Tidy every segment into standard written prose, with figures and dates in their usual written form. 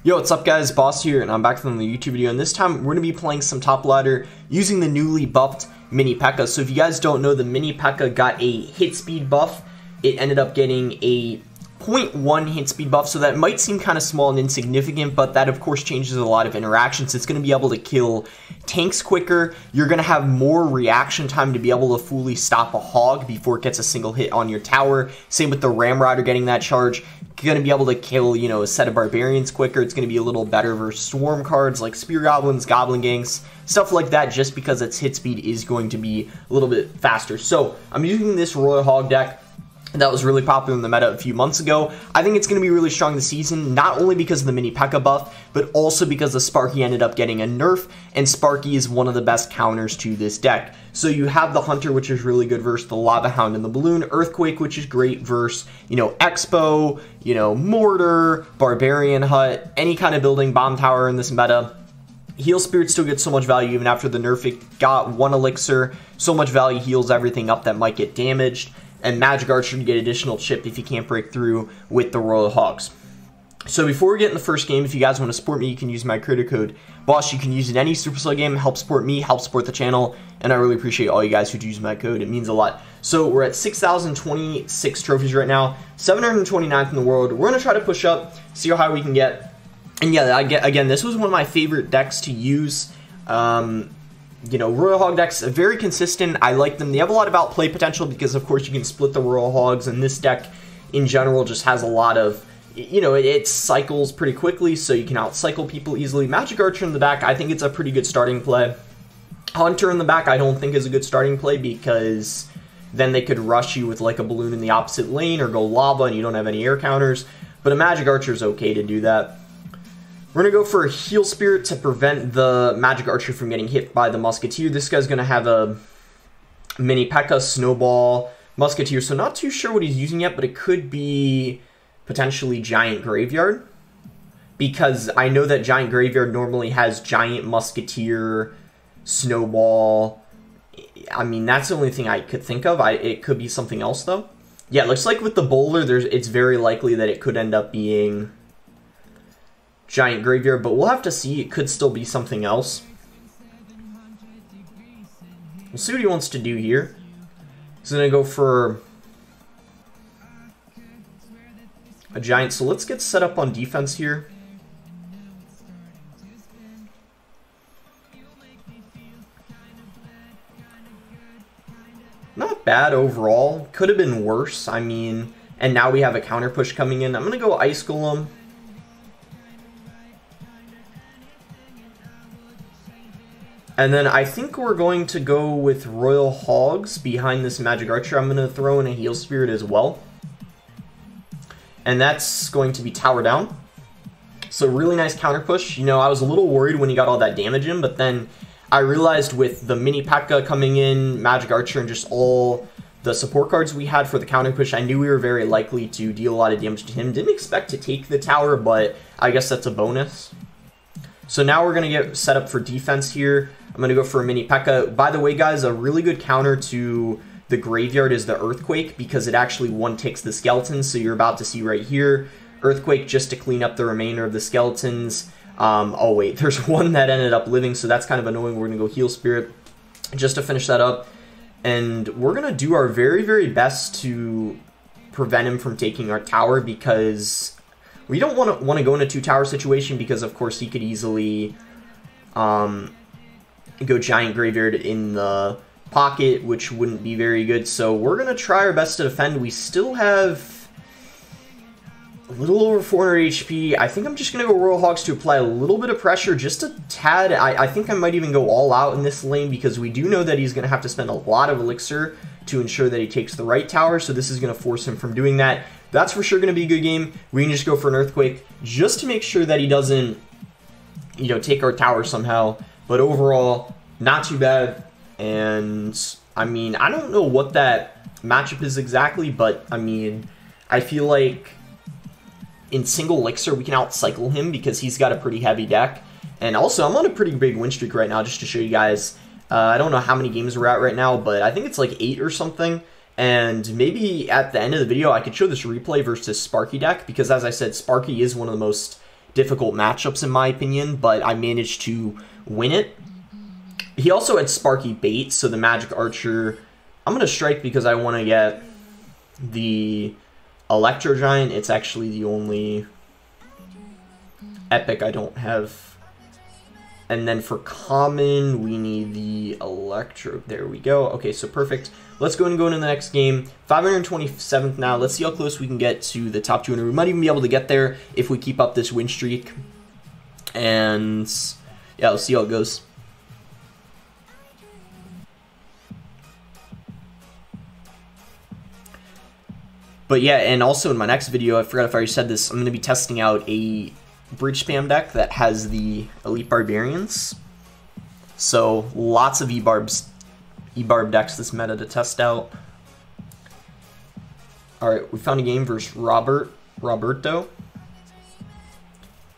Yo, what's up guys, Boss here, and I'm back from the YouTube video, and this time we're going to be playing some top ladder using the newly buffed mini P.E.KKA. So if you guys don't know, the mini P.E.KKA got a hit speed buff. It ended up getting a 0.1 hit speed buff, so that might seem kind of small and insignificant, but that of course changes a lot of interactions. It's going to be able to kill tanks quicker. You're going to have more reaction time to be able to fully stop a hog before it gets a single hit on your tower. Same with the Ramrider getting that charge. You're going to be able to kill, you know, a set of barbarians quicker. It's going to be a little better versus swarm cards like spear goblins, goblin ganks, stuff like that, just because its hit speed is going to be a little bit faster. So I'm using this Royal Hog deck that was really popular in the meta a few months ago. I think it's going to be really strong this season, not only because of the mini P.E.KKA buff, but also because the Sparky ended up getting a nerf, and Sparky is one of the best counters to this deck. So you have the Hunter, which is really good versus the Lava Hound and the Balloon, Earthquake, which is great versus, you know, Expo, you know, Mortar, Barbarian Hut, any kind of building, Bomb Tower in this meta. Heal Spirit still gets so much value even after the nerf. It got 1 elixir, so much value, heals everything up that might get damaged. And Magic Archer to get additional chip if you can't break through with the Royal Hogs. So before we get in the first game, if you guys want to support me, you can use my creator code BOSS. You can use it in any Supercell game. Help support me, help support the channel, and I really appreciate all you guys who use my code. It means a lot. So we're at 6,026 trophies right now, 729th in the world. We're going to try to push up, see how high we can get. And yeah, again, this was one of my favorite decks to use. You know, Royal Hog decks are very consistent. I like them. They have a lot of outplay potential because, of course, you can split the Royal Hogs, and this deck in general just has a lot of, you know, it cycles pretty quickly, so you can outcycle people easily. Magic Archer in the back, I think it's a pretty good starting play. Hunter in the back, I don't think is a good starting play because then they could rush you with like a balloon in the opposite lane or go lava and you don't have any air counters. But a Magic Archer is okay to do that. We're going to go for a Heal Spirit to prevent the Magic Archer from getting hit by the Musketeer. This guy's going to have a mini P.E.KKA, Snowball, Musketeer, so not too sure what he's using yet, but it could be potentially Giant Graveyard, because I know that Giant Graveyard normally has Giant Musketeer, Snowball. I mean, that's the only thing I could think of. It could be something else, though. Yeah, it looks like with the Bowler, it's very likely that it could end up being Giant Graveyard, but we'll have to see. It could still be something else. We'll see what he wants to do here. He's going to go for a Giant, so let's get set up on defense here. Not bad overall. Could have been worse, I mean, and now we have a counter push coming in. I'm going to go Ice Golem. And then I think we're going to go with Royal Hogs behind this Magic Archer. I'm going to throw in a Heal Spirit as well. And that's going to be Tower Down. So really nice counter push. You know, I was a little worried when he got all that damage in, but then I realized with the mini P.E.KKA coming in, Magic Archer, and just all the support cards we had for the counter push, I knew we were very likely to deal a lot of damage to him. Didn't expect to take the tower, but I guess that's a bonus. So now we're going to get set up for defense here. I'm going to go for a mini P.E.KKA. By the way, guys, a really good counter to the Graveyard is the Earthquake, because it actually one-ticks the skeletons, so you're about to see right here. Earthquake just to clean up the remainder of the skeletons. Oh, wait, there's one that ended up living, so that's kind of annoying. We're going to go Heal Spirit just to finish that up. And we're going to do our very, very best to prevent him from taking our tower, because we don't want to go in a 2-tower situation, because, of course, he could easily go Giant Graveyard in the pocket, which wouldn't be very good. So we're going to try our best to defend. We still have a little over 400 HP. I think I'm just going to go Royal Hogs to apply a little bit of pressure, just a tad. I think I might even go all out in this lane, because we do know that he's going to have to spend a lot of elixir to ensure that he takes the right tower, so this is going to force him from doing that. That's for sure going to be a good game. We can just go for an Earthquake just to make sure that he doesn't, you know, take our tower somehow. But overall, not too bad. And, I mean, I don't know what that matchup is exactly, but, I mean, I feel like in single elixir, we can outcycle him because he's got a pretty heavy deck. And also, I'm on a pretty big win streak right now, just to show you guys. I don't know how many games we're at right now, but I think it's like 8 or something. And maybe at the end of the video, I could show this replay versus Sparky deck, because as I said, Sparky is one of the most difficult matchups in my opinion, but I managed to win it. He also had Sparky Bait, so the Magic Archer, I'm going to strike because I want to get the Electro Giant. It's actually the only epic I don't have. And then for common, we need the Electro. There we go. Okay, so perfect. Let's go and go into the next game. 527th now. Let's see how close we can get to the top 200. We might even be able to get there if we keep up this win streak. And yeah, let's see how it goes. But yeah, and also in my next video, I forgot if I already said this, I'm going to be testing out a bridge spam deck that has the Elite Barbarians. So lots of E-Barb decks this meta to test out. Alright, we found a game versus Roberto.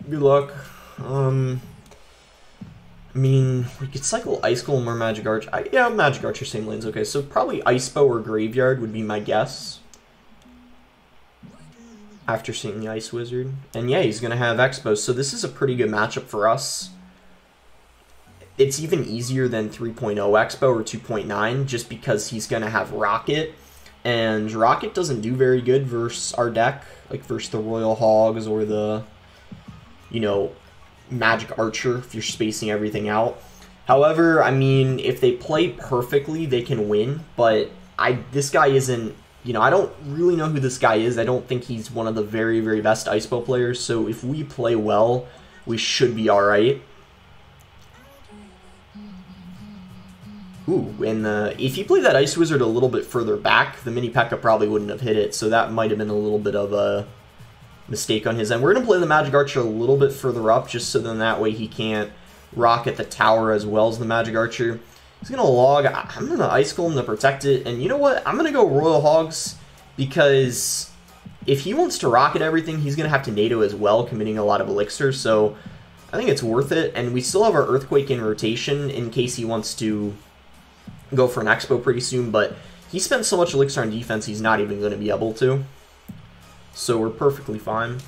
Good luck. I mean, we could cycle Ice Golem or Magic Archer. Yeah, Magic Archer, same lanes. Okay, so probably Ice Bow or Graveyard would be my guess. After seeing the Ice Wizard. And yeah, he's going to have Expo, so this is a pretty good matchup for us. It's even easier than 3.0 Expo or 2.9, just because he's going to have Rocket. And Rocket doesn't do very good versus our deck, like versus the Royal Hogs or the, you know, Magic Archer, if you're spacing everything out. However, I mean, if they play perfectly, they can win, but this guy isn't, you know, I don't really know who this guy is. I don't think he's one of the very, very best Ice Bow players. So if we play well, we should be alright. Ooh, and if he played that Ice Wizard a little bit further back, the mini P.EKKA probably wouldn't have hit it. So that might have been a little bit of a mistake on his end. We're going to play the Magic Archer a little bit further up, just so then that way he can't rocket the tower as well as the Magic Archer. He's going to log. I'm going to Ice Golem to protect it. And you know what? I'm going to go Royal Hogs because if he wants to rocket everything, he's going to have to NATO as well, committing a lot of Elixir. So I think it's worth it. And we still have our Earthquake in rotation in case he wants to go for an Expo pretty soon. But he spent so much Elixir on defense, he's not even going to be able to. So we're perfectly fine.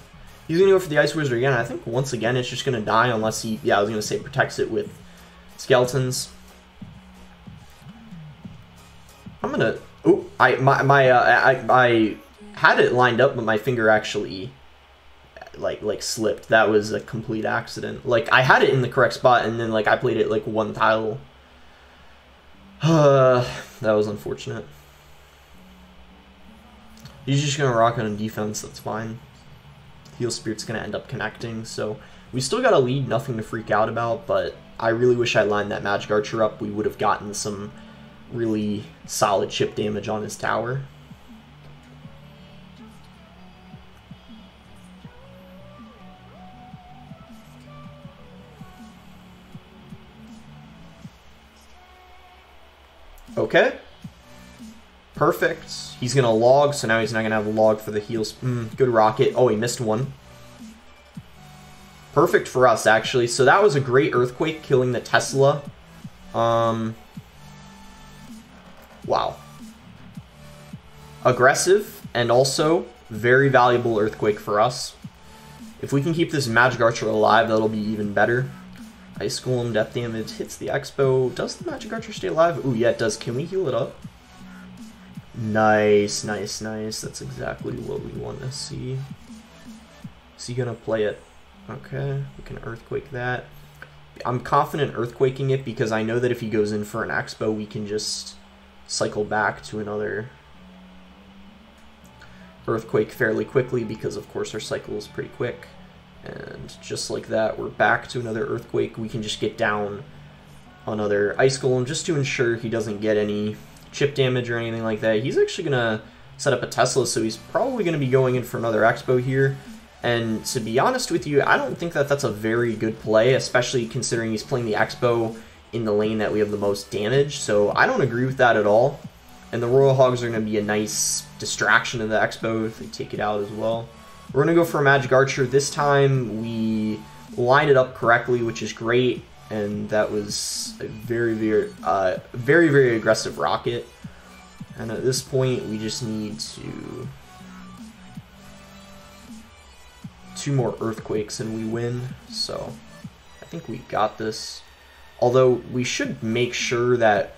He's going to go for the Ice Wizard again. I think once again it's just going to die unless he, yeah, I was going to say protects it with skeletons. I'm gonna. Oh, I had it lined up, but my finger actually like slipped. That was a complete accident. Like I had it in the correct spot, and then like I played it like one tile. That was unfortunate. He's just gonna rock on defense. That's fine. Heal Spirit's gonna end up connecting, so we still got a lead. Nothing to freak out about, but I really wish I lined that Magic Archer up. We would have gotten some really solid chip damage on his tower. Okay. Perfect. He's going to log, so now he's not going to have a log for the heals. Good rocket. Oh, he missed one. Perfect for us, actually. So that was a great Earthquake, killing the Tesla. Wow. Aggressive, and also very valuable Earthquake for us. If we can keep this Magic Archer alive, that'll be even better. Ice Golem, death damage, hits the Expo. Does the Magic Archer stay alive? Ooh, yeah, it does. Can we heal it up? Nice, nice, nice. That's exactly what we want to see. Is he going to play it? Okay, we can Earthquake that. I'm confident Earthquaking it because I know that if he goes in for an Expo, we can just cycle back to another Earthquake fairly quickly because, of course, our cycle is pretty quick. And just like that, we're back to another Earthquake. We can just get down another Ice Golem just to ensure he doesn't get any chip damage or anything like that. He's actually going to set up a Tesla, so he's probably going to be going in for another Expo here. And to be honest with you, I don't think that that's a very good play, especially considering he's playing the Expo in the lane that we have the most damage. So I don't agree with that at all. And the Royal Hogs are going to be a nice distraction to the Expo if they take it out as well. We're going to go for a Magic Archer. This time we lined it up correctly, which is great. And that was a very aggressive rocket. And at this point, we just need to 2 more earthquakes and we win, so I think we got this. Although we should make sure that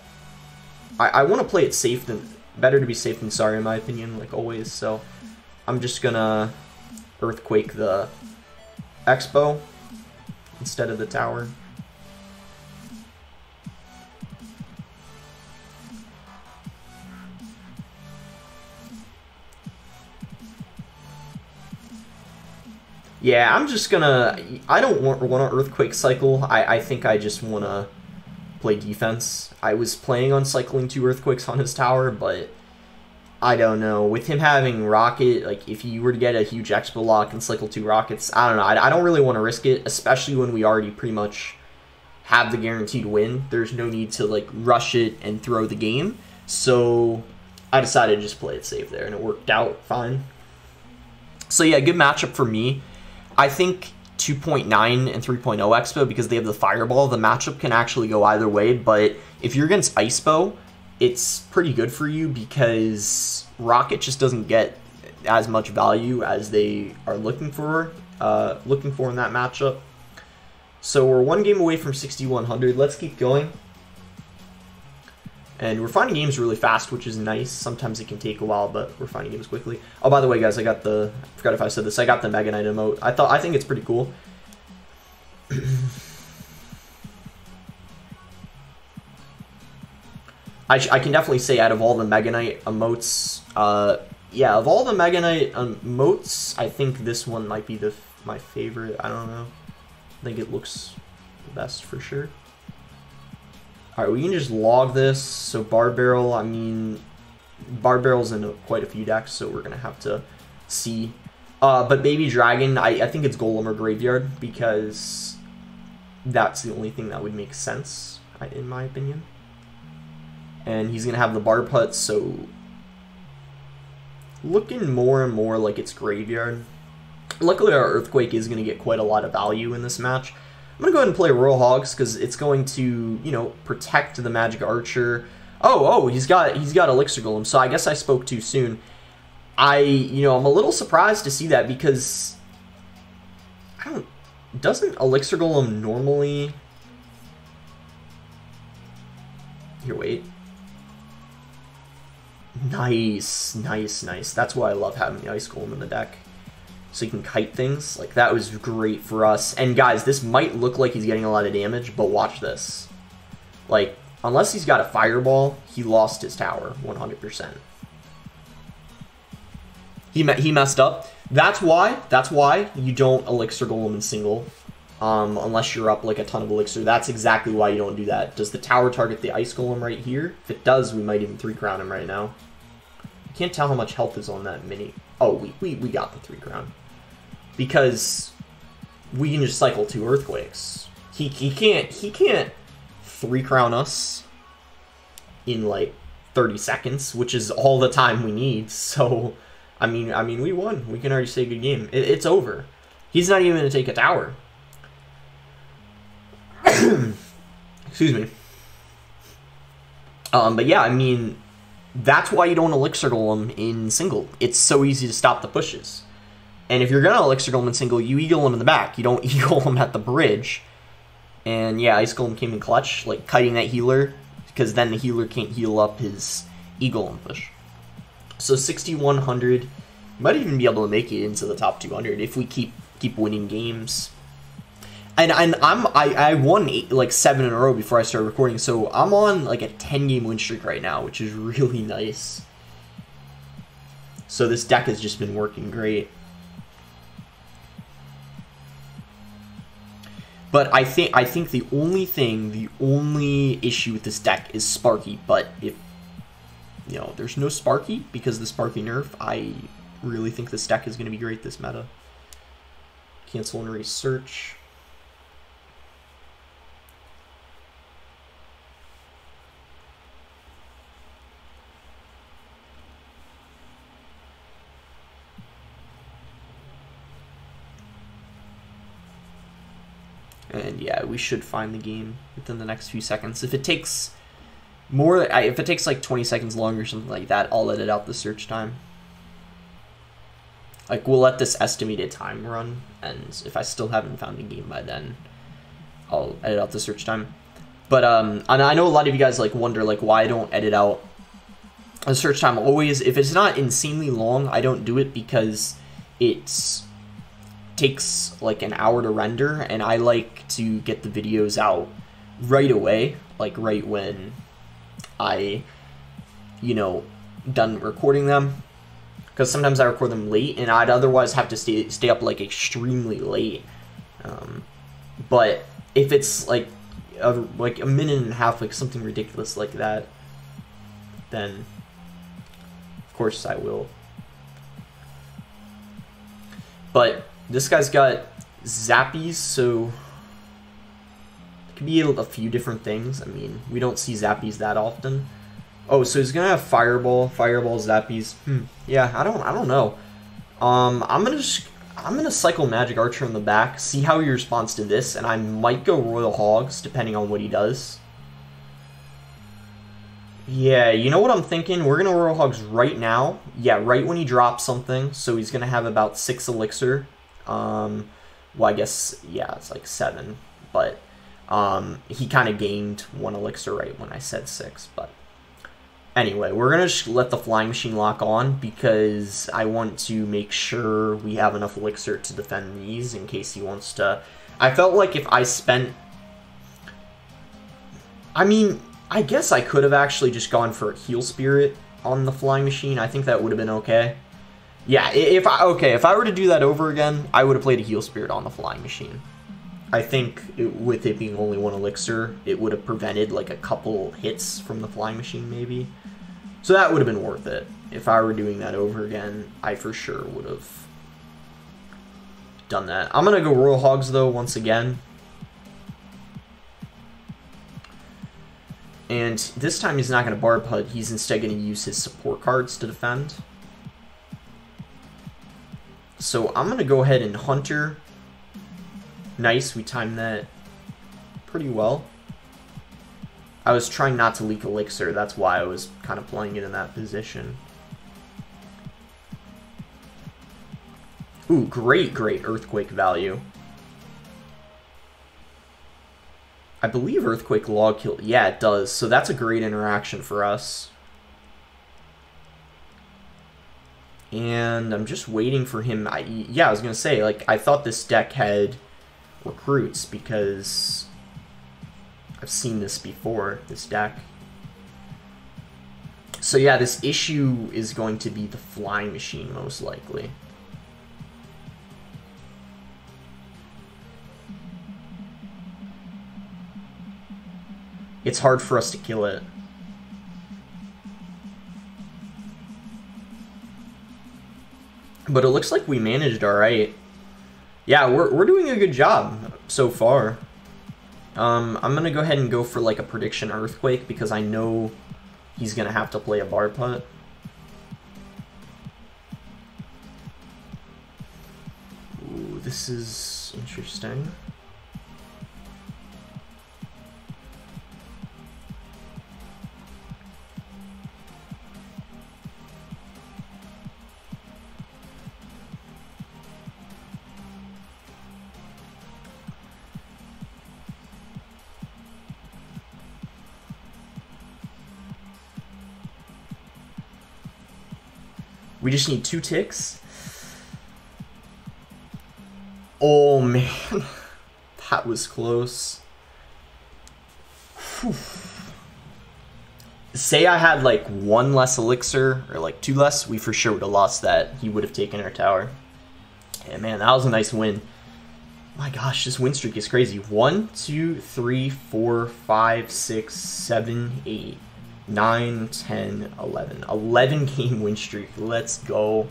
I want to play it safe than better to be safe than sorry in my opinion, like always. So I'm just gonna earthquake the expo instead of the tower. Yeah, I'm just gonna... I don't want an earthquake cycle. I think I just want to play defense. I was planning on cycling 2 earthquakes on his tower, but I don't know. With him having rocket, like if you were to get a huge expo lock and cycle 2 rockets, I don't know. I don't really want to risk it, especially when we already pretty much have the guaranteed win. There's no need to like rush it and throw the game. So I decided to just play it safe there, and it worked out fine. So yeah, good matchup for me. I think 2.9 and 3.0 Expo, because they have the Fireball, the matchup can actually go either way, but if you're against Icebo, it's pretty good for you because Rocket just doesn't get as much value as they are looking for in that matchup. So we're 1 game away from 6,100. Let's keep going. And we're finding games really fast, which is nice. Sometimes it can take a while, but we're finding games quickly. Oh, by the way, guys, I forgot if I said this. I got the Mega Knight emote. I think it's pretty cool. I can definitely say out of all the Mega Knight emotes, yeah, of all the Mega Knight emotes, I think this one might be my favorite. I don't know. I think it looks the best for sure. Alright, we can just log this. So Bar Barrel, I mean, Bar Barrel's in quite a few decks, so we're going to have to see. But Baby Dragon, I think it's Golem or Graveyard, because that's the only thing that would make sense, in my opinion. And he's going to have the Bar Putt, so looking more and more like it's Graveyard. Luckily, our Earthquake is going to get quite a lot of value in this match. I'm going to go ahead and play Royal Hogs because it's going to, you know, protect the Magic Archer. Oh, he's got Elixir Golem, so I guess I spoke too soon. I'm a little surprised to see that because doesn't Elixir Golem normally... Here, wait. Nice. That's why I love having the Ice Golem in the deck. So you can kite things. Like, that was great for us. And guys, this might look like he's getting a lot of damage, but watch this. Like, unless he's got a Fireball, he lost his tower 100%. He messed up. That's why you don't Elixir Golem in single. Unless you're up like a ton of Elixir. That's exactly why you don't do that. Does the tower target the Ice Golem right here? If it does, we might even 3-crown him right now. You can't tell how much health is on that mini. Oh, we got the 3-crown. Because we can just cycle 2 Earthquakes. He can't 3-crown us in like 30 seconds, which is all the time we need. So, I mean, we won. We can already say good game. It's over. He's not even going to take a tower. Excuse me. But yeah, I mean, that's why you don't Elixir Golem in single. It's so easy to stop the pushes. And if you're going to Elixir Golem in single, you Eagle him in the back. You don't Eagle him at the bridge. And yeah, Ice Golem came in clutch, like kiting that healer, because then the healer can't heal up his Eagle and push. So 6,100, might even be able to make it into the top 200 if we keep winning games. And I won 7 in a row before I started recording, so I'm on like a 10-game win streak right now, which is really nice. So this deck has just been working great. But I think the only issue with this deck is Sparky. But if there's no Sparky because of the Sparky nerf, I really think this deck is going to be great this meta. Cancel and research. And yeah, we should find the game within the next few seconds. If it takes like 20 seconds longer or something like that, I'll edit out the search time. Like, we'll let this estimated time run, and if I still haven't found a game by then, I'll edit out the search time. But, and I know a lot of you guys, like, wonder, like, why I don't edit out the search time. Always, if it's not insanely long, I don't do it because it takes, like, an hour to render, and I like to get the videos out right away, like, right when I, you know, done recording them. Because sometimes I record them late, and I'd otherwise have to stay up, like, extremely late. But if it's, like a minute and a half, like, something ridiculous like that, then, of course, I will. But this guy's got zappies, so it could be a few different things. I mean, we don't see zappies that often. Oh, so he's gonna have fireball, zappies. Yeah, I don't know. I'm gonna cycle Magic Archer in the back, see how he responds to this, and I might go Royal Hogs depending on what he does. Yeah, you know what I'm thinking? We're gonna Royal Hogs right now. Yeah, right when he drops something. So he's gonna have about 6 elixir. Well, I guess yeah, it's like 7, but he kind of gained 1 elixir right when I said 6, but. Anyway, we're going to just let the flying machine lock on because I want to make sure we have enough elixir to defend these in case he wants to. I felt like if I spent... I mean, I guess I could have actually just gone for a heal spirit on the flying machine. I think that would have been okay. Yeah, if I were to do that over again, I would have played a heal spirit on the flying machine. I think with it being only 1 elixir, it would have prevented like a couple hits from the flying machine maybe. So that would have been worth it. If I were doing that over again, I for sure would have done that. I'm going to go Royal Hogs though once again. And this time he's not going to Barb Hut, he's instead going to use his support cards to defend. So I'm going to go ahead and Hunter. Nice, we timed that pretty well. I was trying not to leak elixir, that's why I was kind of playing it in that position. Ooh, great Earthquake value. I believe Earthquake log kill, yeah it does, so that's a great interaction for us. And I'm just waiting for him, yeah I was gonna say, like, I thought this deck had recruits because I've seen this before, this deck. So yeah, this issue is going to be the flying machine most likely. It's hard for us to kill it. But it looks like we managed alright. Yeah, we're doing a good job so far. I'm gonna go ahead and go for like a prediction Earthquake because I know he's gonna have to play a Barb Hut. Ooh, this is interesting. We just need 2 ticks. Oh man, that was close. Whew. Say I had like 1 less elixir or like 2 less, we for sure would have lost that. He would have taken our tower. Yeah, man, that was a nice win. My gosh, this win streak is crazy. 1, 2, 3, 4, 5, 6, 7, 8. 9, 10, 11. 11 game win streak. Let's go.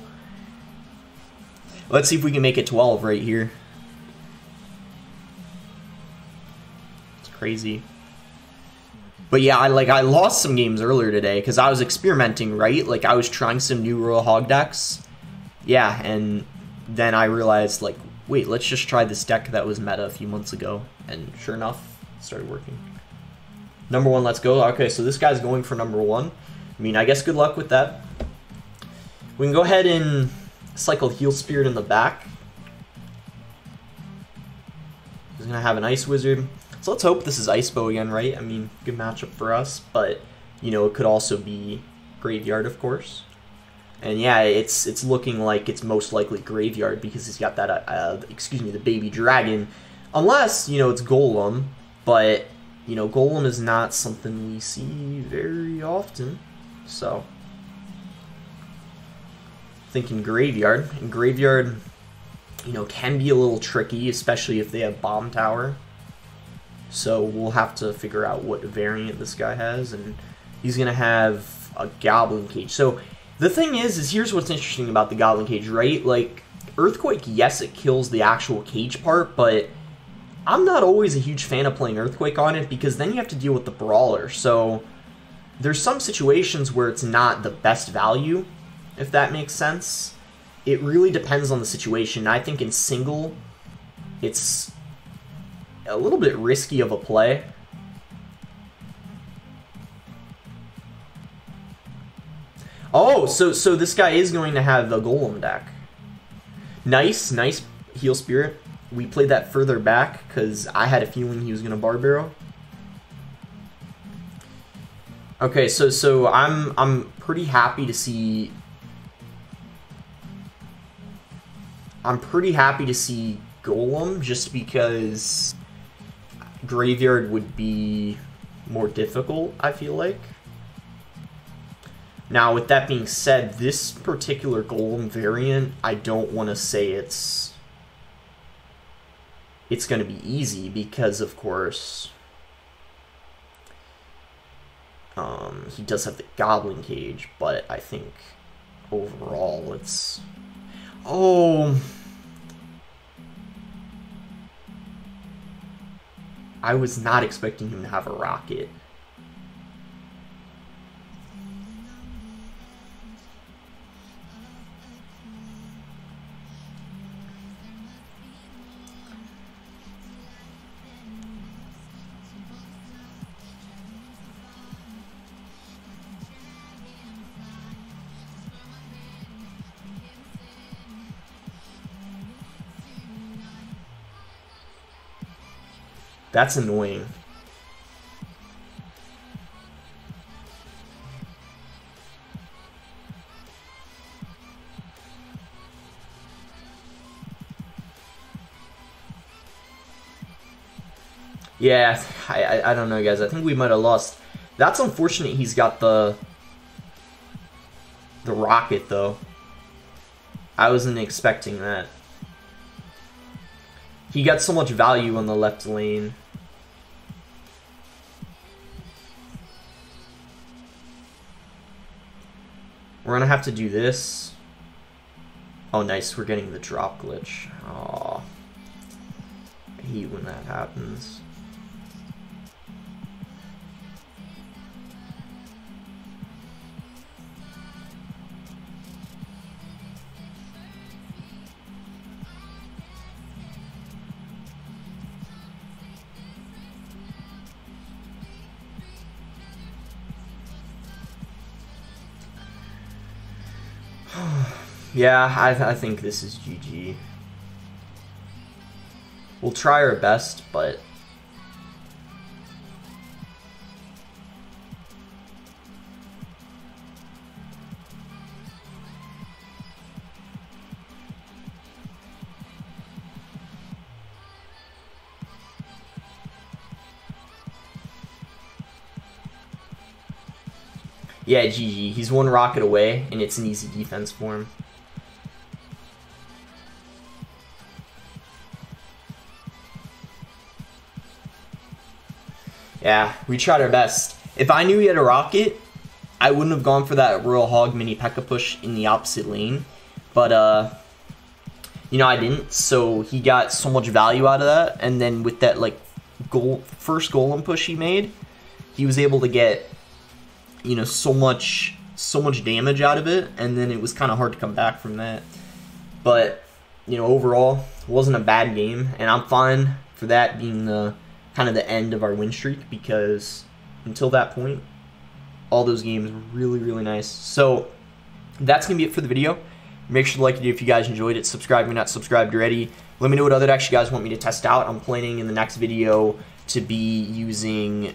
Let's see if we can make it 12 right here. It's crazy. But yeah, I lost some games earlier today because I was experimenting, right? Like I was trying some new Royal Hog decks. Yeah, and then I realized like, wait, let's just try this deck that was meta a few months ago. And sure enough, it started working. Number 1, let's go. Okay, so this guy's going for number 1. I mean, I guess good luck with that. We can go ahead and cycle Heal Spirit in the back. He's gonna have an Ice Wizard. So let's hope this is Ice Bow again, right? I mean, good matchup for us, but you know, it could also be Graveyard, of course. And yeah, it's looking like it's most likely Graveyard because he's got that, excuse me, the Baby Dragon. Unless, you know, it's Golem, but, you know, Golem is not something we see very often. So, thinking Graveyard. And Graveyard, you know, can be a little tricky, especially if they have Bomb Tower. So, we'll have to figure out what variant this guy has, and he's going to have a Goblin Cage. So, the thing is here's what's interesting about the Goblin Cage, right? Like, Earthquake, yes, it kills the actual cage part, but I'm not always a huge fan of playing Earthquake on it because then you have to deal with the Brawler. So, there's some situations where it's not the best value, if that makes sense. It really depends on the situation. I think in single, it's a little bit risky of a play. Oh, so this guy is going to have the Golem deck. Nice Heal Spirit. We played that further back because I had a feeling he was going to Barbaro. Okay, so I'm pretty happy to see. I'm pretty happy to see Golem just because Graveyard would be more difficult, I feel like. Now, with that being said, this particular Golem variant, I don't want to say it's going to be easy because, of course, he does have the Goblin Cage, but I think overall it's... Oh... I was not expecting him to have a rocket. That's annoying. Yeah, I don't know, guys. I think we might have lost. That's unfortunate he's got the rocket, though. I wasn't expecting that. He got so much value on the left lane. We're gonna have to do this. Oh, nice. We're getting the drop glitch. Aw. I hate when that happens. Yeah, I think this is GG. We'll try our best, but... Yeah, GG. He's one rocket away, and it's an easy defense for him. Yeah, we tried our best. If I knew he had a rocket, I wouldn't have gone for that Royal Hog mini P.E.K.K.A push in the opposite lane. But, you know, I didn't, so he got so much value out of that. And then with that, like, first Golem push he made, he was able to get, you know, so much damage out of it. And then it was kind of hard to come back from that. But, you know, overall, it wasn't a bad game. And I'm fine for that being the... kind of the end of our win streak, because until that point, all those games were really, really nice. So that's going to be it for the video. Make sure to like it if you guys enjoyed it. Subscribe if you're not subscribed already. Let me know what other decks you guys want me to test out. I'm planning in the next video to be using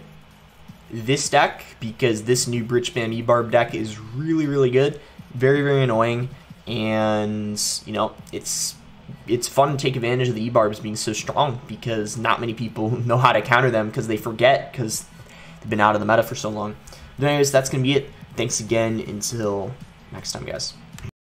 this deck because this new Bridge Spam E-Barb deck is really, really good. Very, very annoying. And, you know, it's fun to take advantage of the E-Barbs being so strong because not many people know how to counter them because they forget because they've been out of the meta for so long. But anyways, that's going to be it. Thanks again. Until next time, guys.